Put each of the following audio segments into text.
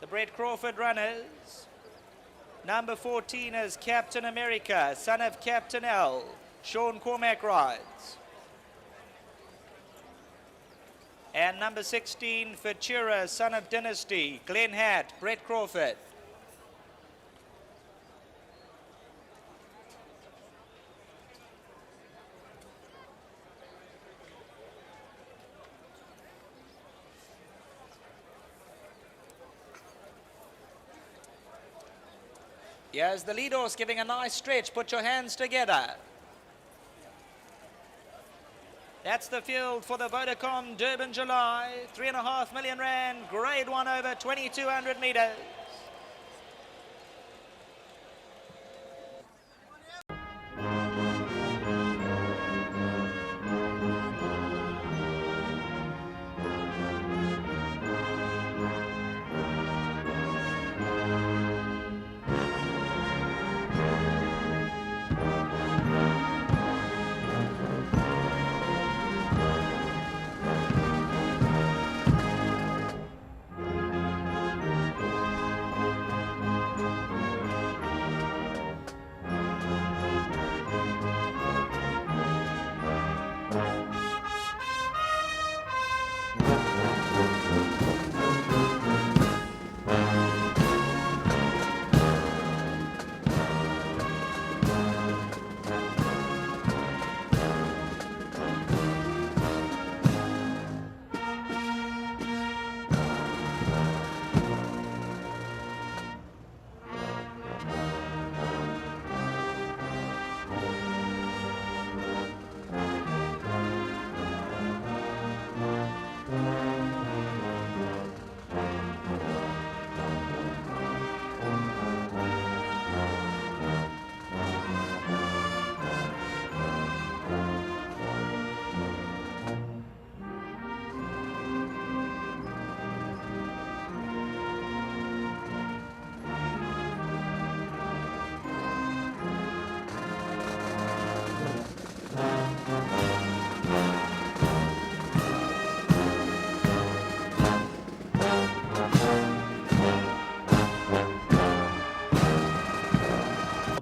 the Brett Crawford runners. Number 14 is Captain America, son of Captain L. Sean Cormack rides. And number 16, Futura, son of Dynasty, Glenn Hatt, Brett Crawford. Here's the lead horse giving a nice stretch. Put your hands together. That's the field for the Vodacom Durban July. 3.5 million rand, grade 1 over 2,200 metres.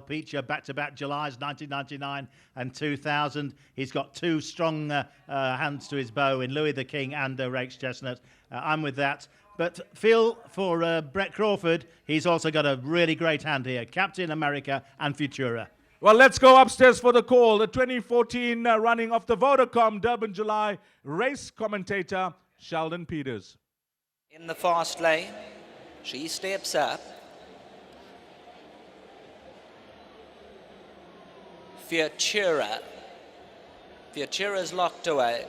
Feature back-to-back Julys 1999 and 2000. He's got two strong hands to his bow in Louis the King and Rake's Chestnut. I'm with that. But feel for Brett Crawford, he's also got a really great hand here. Captain America and Futura. Well, let's go upstairs for the call. The 2014 running of the Vodacom Durban July race commentator, Sheldon Peters. In the fast lane, she steps up. Futura. Futura's locked away.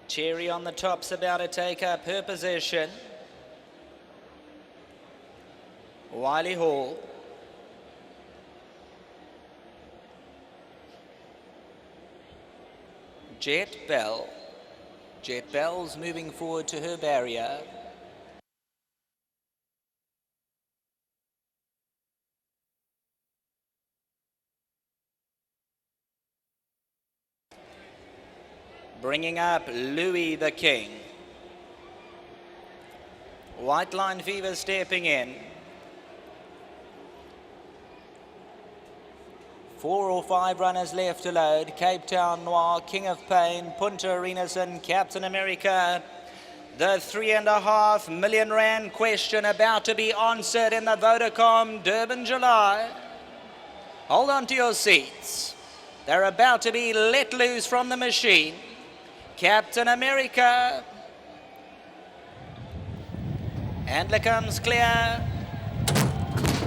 Cherry on the top's about to take up her position. Wiley Hall. Jet Bell. Jet Bell's moving forward to her barrier. Bringing up Louis the King. White Line Fever stepping in. 4 or 5 runners left to load. Cape Town Noir, King of Pain, Punta Renison, Captain America. The 3.5 million rand question about to be answered in the Vodacom Durban July. Hold on to your seats. They're about to be let loose from the machine. Captain America. Handler comes clear.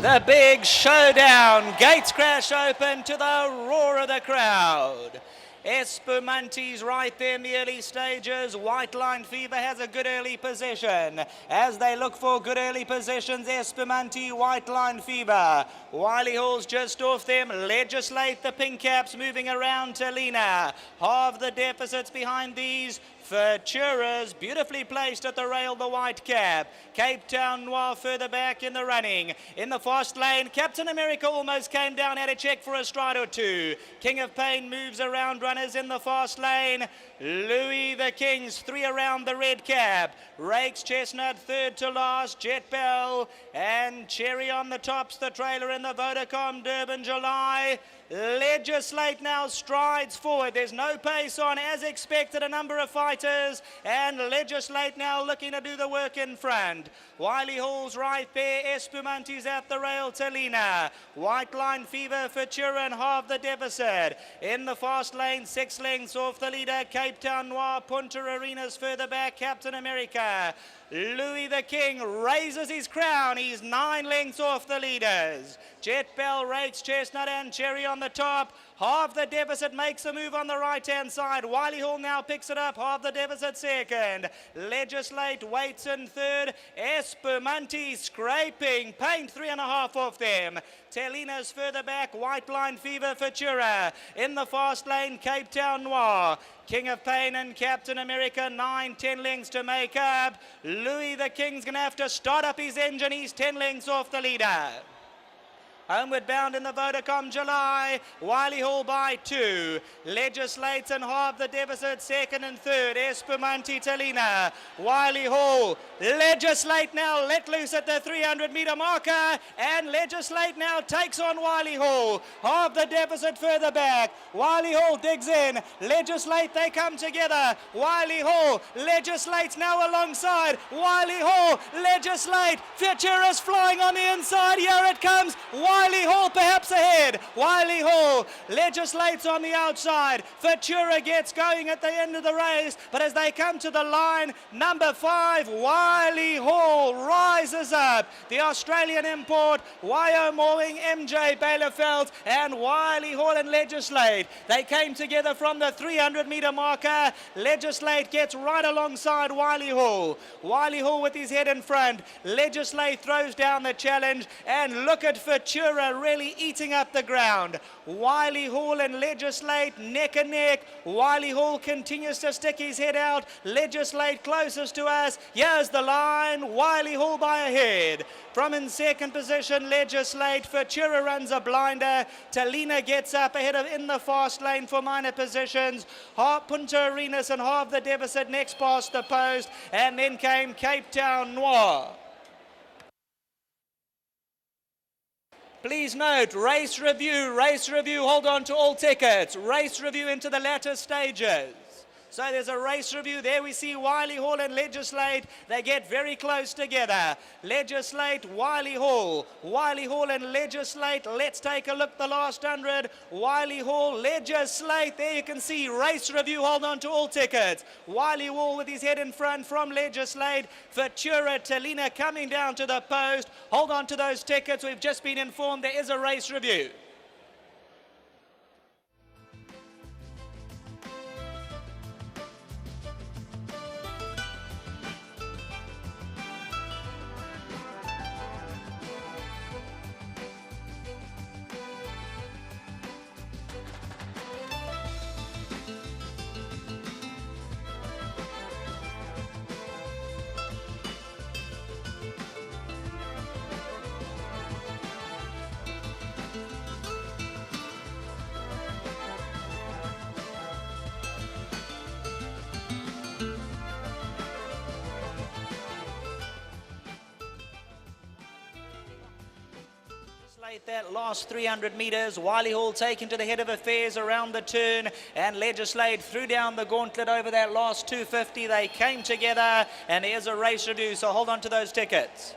The big showdown. Gates crash open to the roar of the crowd. Espumante's right there in the early stages. White Line Fever has a good early position. As they look for good early positions, Espumante, White Line Fever. Wiley Hall's just off them. Legislate, the pink caps moving around Talina. Halve the deficits behind these. Futura's beautifully placed at the rail, the white cap. Cape Town Noir further back in the running. In the fast lane, Captain America almost came down, had a check for a stride or two. King of Pain moves around runners in the fast lane. Louis the King's 3 around the red cap. Rakes Chestnut third to last. Jet Bell and Cherry on the tops. The trailer in the Vodacom Durban July. Legislate now strides forward. There's no pace on as expected. A number of fighters, and Legislate now looking to do the work in front. Wiley Hall's right there. Espumante's at the rail. Talina. White Line Fever for Turin. Half the deficit. In the fast lane, 6 lengths off the leader. Cape Town Noir. Punta Arenas further back. Captain America. Louis the King raises his crown. He's 9 lengths off the leaders. Jet Bell, Rakes Chestnut and Cherry on the top. Half the deficit makes a move on the right-hand side. Wiley Hall now picks it up. Half the deficit second. Legislate waits in third. Espumante scraping. Paint 3.5 off them. Telina's further back. White Line Fever Futura. In the fast lane, Cape Town Noir. King of Pain and Captain America, 9-10 lengths to make up. Louis the King's going to have to start up his engine. He's 10 lengths off the leader. Homeward bound in the Vodacom July. Wiley Hall by 2. Legislates and half the deficit. Second and third. Espumante Talina. Wiley Hall. Legislate now let loose at the 300-meter marker. And Legislate now takes on Wiley Hall. Half the deficit further back. Wiley Hall digs in. Legislate, they come together. Wiley Hall. Legislates now alongside. Wiley Hall. Legislate. Futura's flying on the inside. Here it comes. Wiley Hall perhaps ahead. Wiley Hall legislates on the outside. Futura gets going at the end of the race, but as they come to the line, number 5, Wiley Hall rises up. The Australian import, Wyoming MJ Baylorfeld and Wiley Hall and Legislate. They came together from the 300-meter marker. Legislate gets right alongside Wiley Hall. Wiley Hall with his head in front. Legislate throws down the challenge, and look at Futura really eating up the ground. Wiley Hall and Legislate neck and neck. Wiley Hall continues to stick his head out. Legislate closest to us. Here's the line. Wiley Hall by a head. From in second position, Legislate. Futura runs a blinder. Talina gets up ahead of in the fast lane for minor positions. Punta Arenas and half the deficit next past the post. And then came Cape Town Noir. Please note, race review, hold on to all tickets. Race review into the latter stages. So there's a race review. There we see Wiley Hall and Legislate. They get very close together. Legislate, Wiley Hall and Legislate. Let's take a look the last 100. Wiley Hall, Legislate. There you can see race review. Hold on to all tickets. Wiley Hall with his head in front from Legislate. Futura, Talina coming down to the post. Hold on to those tickets. We've just been informed there is a race review. That last 300 metres, Wiley Hall taken to the head of affairs around the turn, and Legislate threw down the gauntlet over that last 250. They came together, and there's a race review, so hold on to those tickets.